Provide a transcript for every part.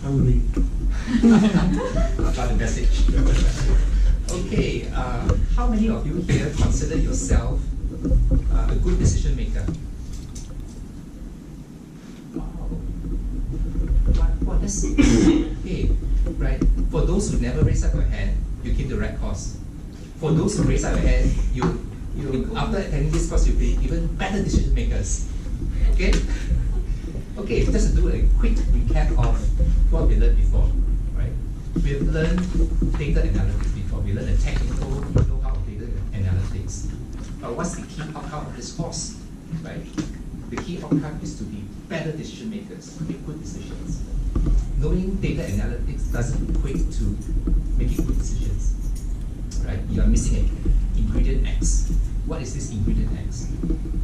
Hungry. Got the message. Okay, how many of you here consider yourself a good decision maker? Wow. What that's okay, right? For those who never raise up your hand, you keep the right course. For those who raise up your hand, you after attending this course, you'll be even better decision makers. Okay? Okay, just to do a quick recap of what we learned before, right? We've learned data analytics before. We learned the technical know-how of data analytics. But what's the key outcome of this course, right? The key outcome is to be better decision makers, make good decisions. Knowing data analytics doesn't equate to making good decisions, right? You are missing an ingredient X. What is this ingredient X?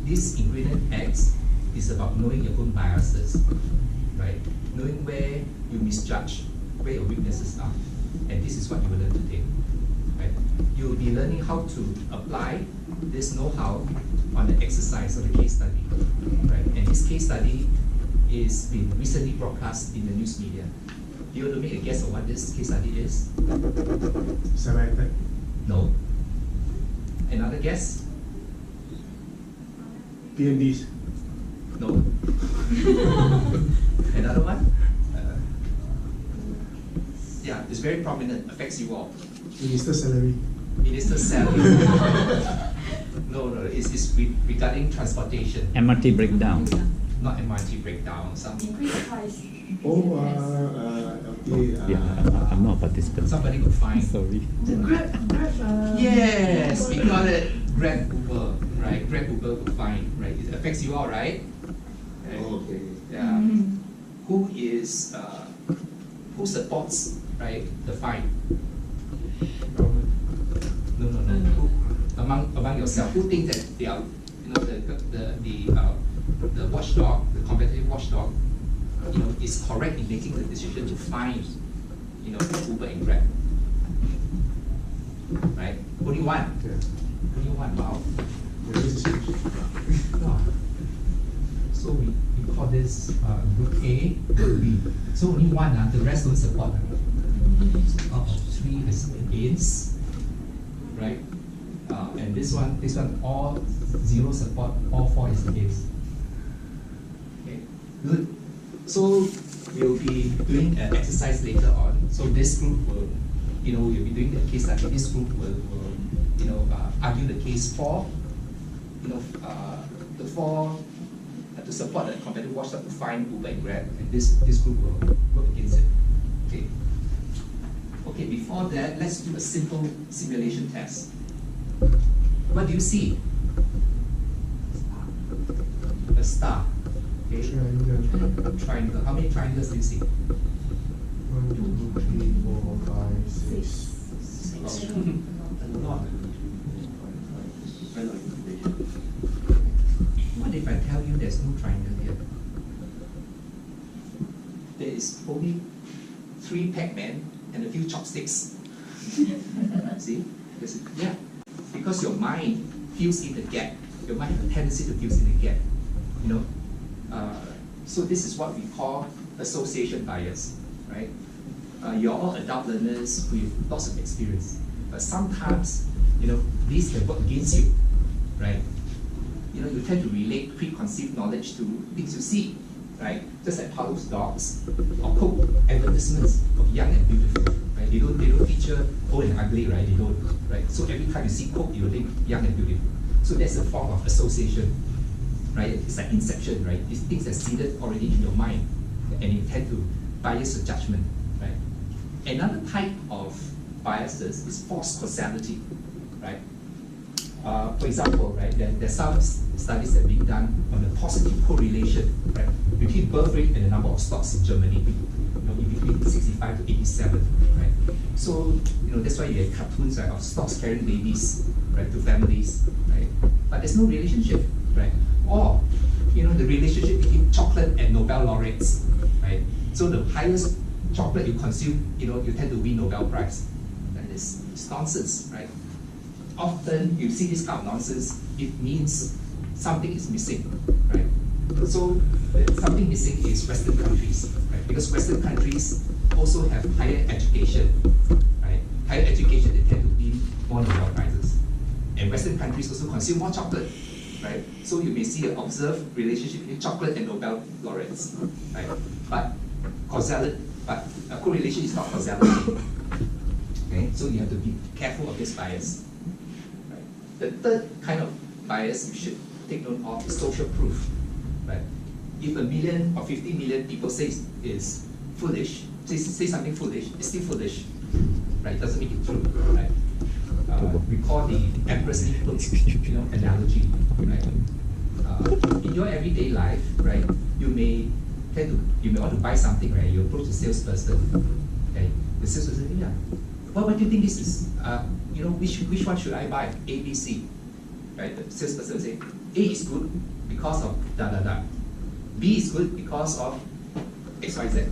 This ingredient X is about knowing your own biases, right? Knowing where you misjudge, where your weaknesses are. And this is what you will learn today, right? You will be learning how to apply this know-how on the exercise of the case study, right? And this case study is been recently broadcast in the news media. Do you want to make a guess of what this case study is? Cyber attack. No. Another guess? PMDs. No. Another one? Yeah, it's very prominent, affects you all. Minister's salary. Minister's salary. No, it's regarding transportation. MRT breakdown. Not MRT breakdown. Increase price. Oh, okay. Yeah, I'm not a participant. Somebody could find. Sorry. The Grab. Yes, we got it. Grab Uber, right? Grab Uber could find, right? It affects you all, right? Right. Oh, okay. Yeah. Who is who supports, right, the fine? No. Who, among yourself, who think that they are, you know, the watchdog, the competitive watchdog, you know, is correct in making the decision to fine, you know, Uber and Grab, right? Only one. Yeah. Only one. Wow. Yeah, this is huge. Wow. So we call this group A, group B. So only one, the rest don't support. So 3 is against, right? And this one, all 0 support, all 4 is against. Okay, good. So we'll be doing an exercise later on. So this group will, you know, we'll be doing the case study. This group will you know, argue the case for, you know, to support the competitive watchdog to find Uber and Grab, and this group will work against it. Okay. Okay, before that, let's do a simple simulation test. What do you see? A star. Okay. Triangle. How many triangles do you see? 1, 2, 3, 4, 5, 6. A lot. What if I tell you there's no triangle here? There is only 3 Pac-Man and a few chopsticks. See? Yeah. Because your mind fills in the gap. Your mind has a tendency to fill in the gap. You know? So this is what we call association bias, right? You're all adult learners with lots of experience. But sometimes, you know, these can work against you, right? You know, you tend to relate preconceived knowledge to things you see, right? Just like Pavlov's dogs or Coke advertisements of young and beautiful, right? They don't feature old and ugly, right? They don't, right? So every time you see Coke, you think young and beautiful. So that's a form of association, right? It's like inception, right? These things are seeded already in your mind, and you tend to bias your judgment, right? Another type of biases is false causality, right? For example, right, there's some studies that are being done on the positive correlation, right, between birth rate and the number of stocks in Germany, you know, in between 65 to 87, right? So, you know, that's why you have cartoons, right, of stocks carrying babies, right, to families, right? But there's no relationship, right? Or, you know, the relationship between chocolate and Nobel laureates, right? So the highest chocolate you consume, you know, you tend to win Nobel Prize. That is, it's nonsense, right? Often you see this kind of nonsense, it means something is missing, right? So something missing is Western countries, right? Because Western countries also have higher education, right? Higher education, they tend to win more Nobel Prizes. And Western countries also consume more chocolate, right? So you may see an observed relationship between chocolate and Nobel laureates, right? But correlation is not causality. Okay, so you have to be careful of this bias. Right? The third kind of bias you should take note of is social proof. Right? If 1 million or 50 million people say is foolish, say something foolish, it's still foolish. Right? It doesn't make it true. Right? We call the Empress analogy. Right? In your everyday life, right, you may want to buy something, right? You approach the salesperson. Okay, the salesperson says, yeah. What do you think this is? Which one should I buy? A, B, C. Right? The salesperson will say, A is good because of da da da. B is good because of X, Y, Z.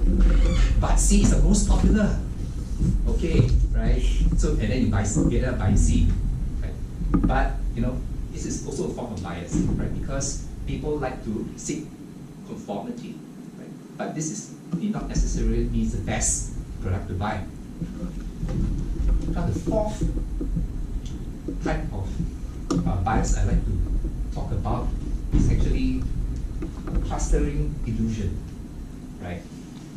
But C is the most popular. Okay, right? So and then you end up buying C. Right? But this is also a form of bias, right? Because people like to seek conformity, right? But this need not necessarily be the best product to buy. Now the fourth type of bias I like to talk about is actually clustering illusion, right?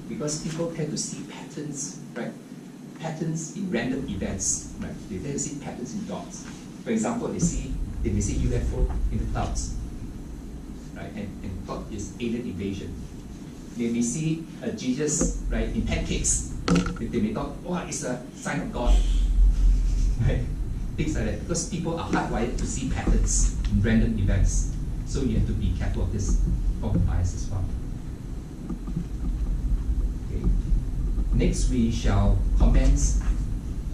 Because people tend to see patterns, right? Patterns in random events, right? They tend to see patterns in dots. For example, they may see UFO in the clouds, right? And thought is alien invasion. They may see Jesus, right, in pancakes. They may thought, oh, it's a sign of God, right? Things like that. Because people are hardwired to see patterns in random events. So you have to be careful of this form of bias as well. Okay. Next, we shall commence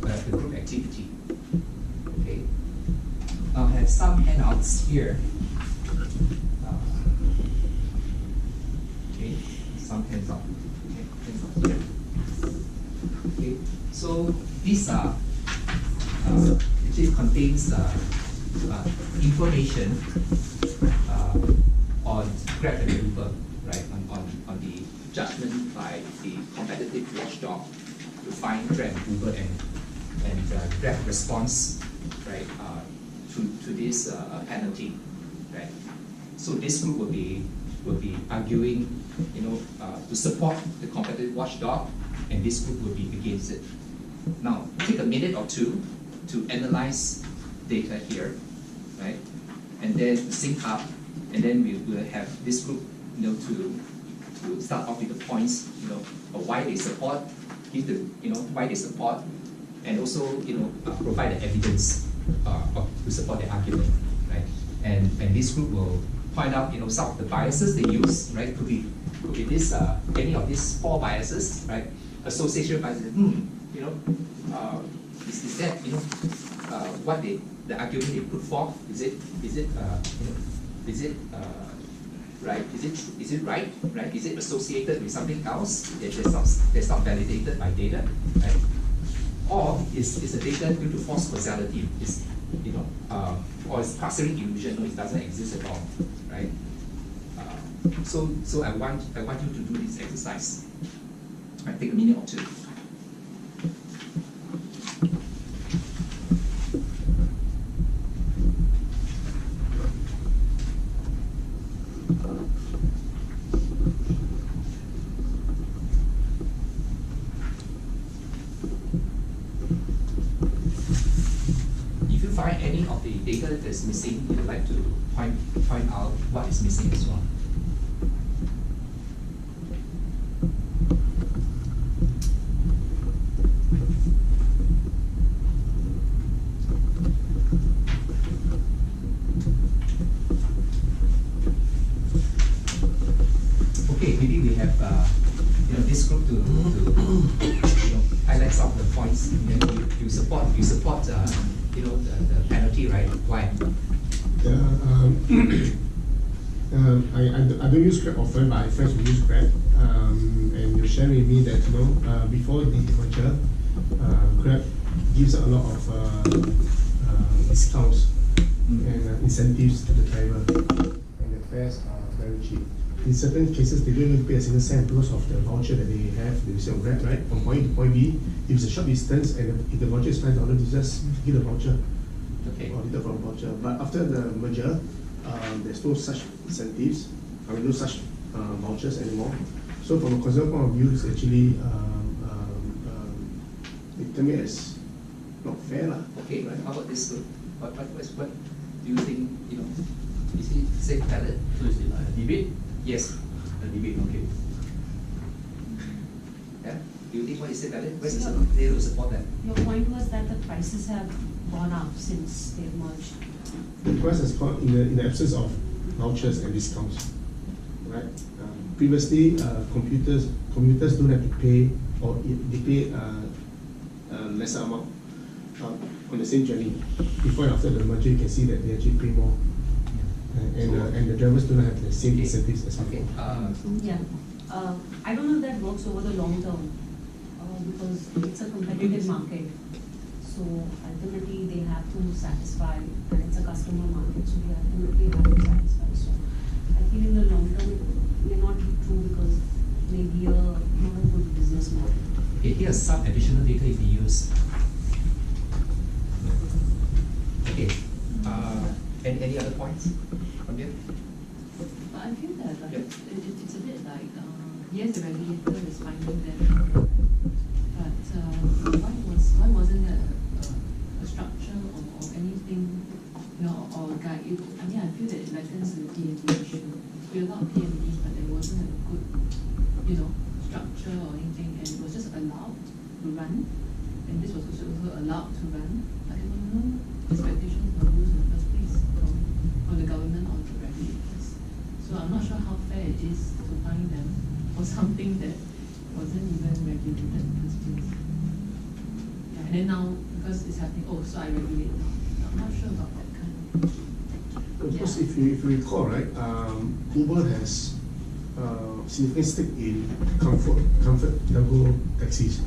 the group activity. Okay. I have some handouts here. Okay, some hands up. Okay, hands up here. Okay, so these are actually contains information on Grab and Uber, right? On the judgment by the competitive watchdog to find Grab and Uber and Grab response, right? To this penalty, right? So this group will be arguing, to support the competitive watchdog, and this group will be against it. Now, take a minute or two to analyze data here, right? And then sync up, and then we will have this group, to start off with the points, of why they support, give the, why they support, and also, provide the evidence to support the argument, right? And this group will point out, some of the biases they use, right? Could be this any of these 4 biases, right? Association biases. Is that what the argument they put forth? Is it right? Is it right? Right? Is it associated with something else that's not validated by data, right? Or is the data due to false causality? Or is clustering illusion? No, it doesn't exist at all, right? So I want you to do this exercise. Right, take a minute or two. If you find any of the data that's missing, you'd like to point out what is missing as well. Okay, maybe we have this group to highlight some of the points. You support the penalty, right? Why? I don't use Grab often, but I have friends who use Grab, and you share with me that before the merger, Grab gives a lot of discounts and incentives to the driver. And fares are very cheap. In certain cases, they don't even pay a single cent because of the voucher that they have. They receive on Grab, right? From point A to point B. If it's a short distance and if the voucher is $5, you just give a voucher. Okay. Or deduct from a voucher. But after the merger, there's no such incentives. No such vouchers anymore. So from a consumer point of view, it's actually they tell me it's not fair, lah. Okay. Right. How about this? What do you think? You know, is it safe valid? So is it like a debate? Yes. A debate, okay. Yeah. Do you think what is safe valid? Where's the data to support that? Your point was that the prices have gone up since they've merged. The price has gone in the absence of vouchers and discounts, right? Previously, commuters don't have to pay, or they pay lesser amount on the same journey. Before and after the merger, you can see that they actually pay more, and the drivers do not have the same incentives as before. Yeah. I don't know if that works over the long term because it's a competitive market. So ultimately, they have to satisfy, and it's a customer market, so they ultimately have to satisfy. So I feel in the long term, it may not be true because maybe not a good business model. Okay, here's some additional data if you use. Okay. Any other points from here? But I feel that like, Yep. it's a bit like, yes, the regulator is finding them, but why wasn't there a structure or anything, you know, or guide? I mean, I feel that it likens to the PMD issue. We allowed PMDs, but there wasn't a good, you know, structure or anything, and it was just allowed to run, and this was also allowed to run, but there were no expectations or rules in the first place from the government or the regulators. So I'm not sure how fair it is to fine them for something that wasn't even regulated in the first place. Yeah, and then now, because it's happening, oh, so I regulate now. I'm not sure about that kind of. Of course, if you recall, right, Uber has significant stake in comfort cargo taxis.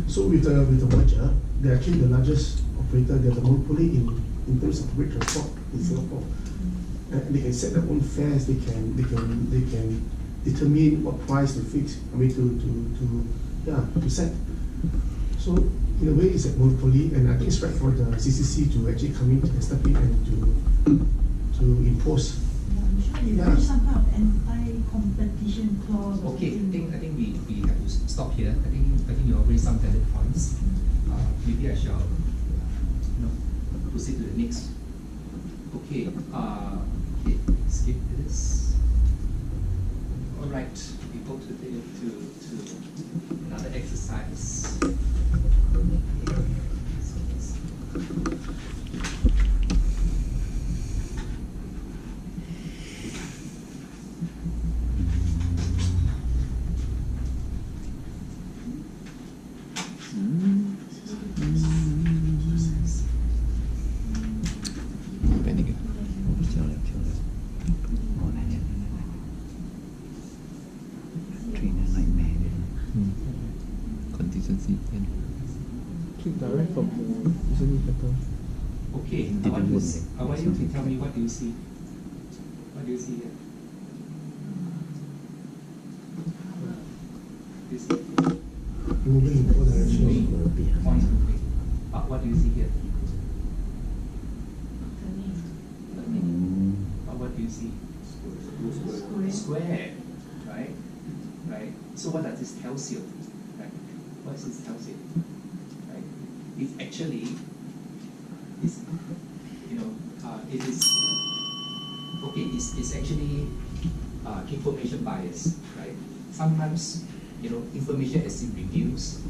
So with the merger, they're actually the largest operator. They're the monopoly in terms of public transport in Singapore. And they can set their own fares. They can determine what price to fix. I mean to set. So in a way, it's a monopoly, and I think it's right for the CCC to actually come in and step in and to impose. Yeah, Yeah. some kind of anti-competition clause. Or Okay, something. I think we have to stop here. I think you have raised some valid points. Maybe I shall proceed to the next. Okay, okay, skip this. All right, we go to another exercise. Contingency plan. Click direct from the isn't it better? Okay, I want you to tell me what do you see? What do you see here? You see? Moving in both directions. Points moving. But what do you see here? But what do you see? Square. Right? Right? So what does this tell you? Right? What does this tell you? Right? It's actually, it is, okay, it's actually information bias, right? Sometimes, information as it reveals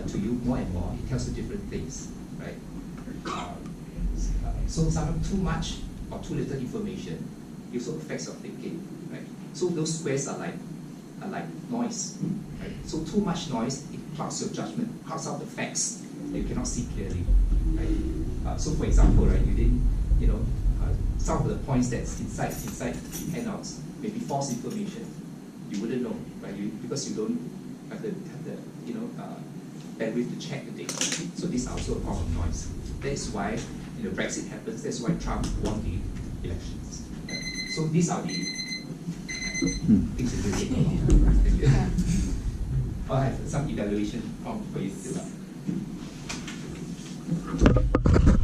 to you more and more, it tells you different things, right? So sometimes too much or too little information also affects your thinking, right? So those squares are like noise, right? So too much noise, it clouds your judgment, clouds out the facts that you cannot see clearly, right? So for example, right, you didn't, some of the points that's inside handouts may be false information. You wouldn't know, right? Because you don't have the bandwidth to check the data. So this is also a form of noise. That is why Brexit happens. That's why Trump won the elections. Right? So these are the Things are doing. Thank you. I have some evaluation form for you to fill up.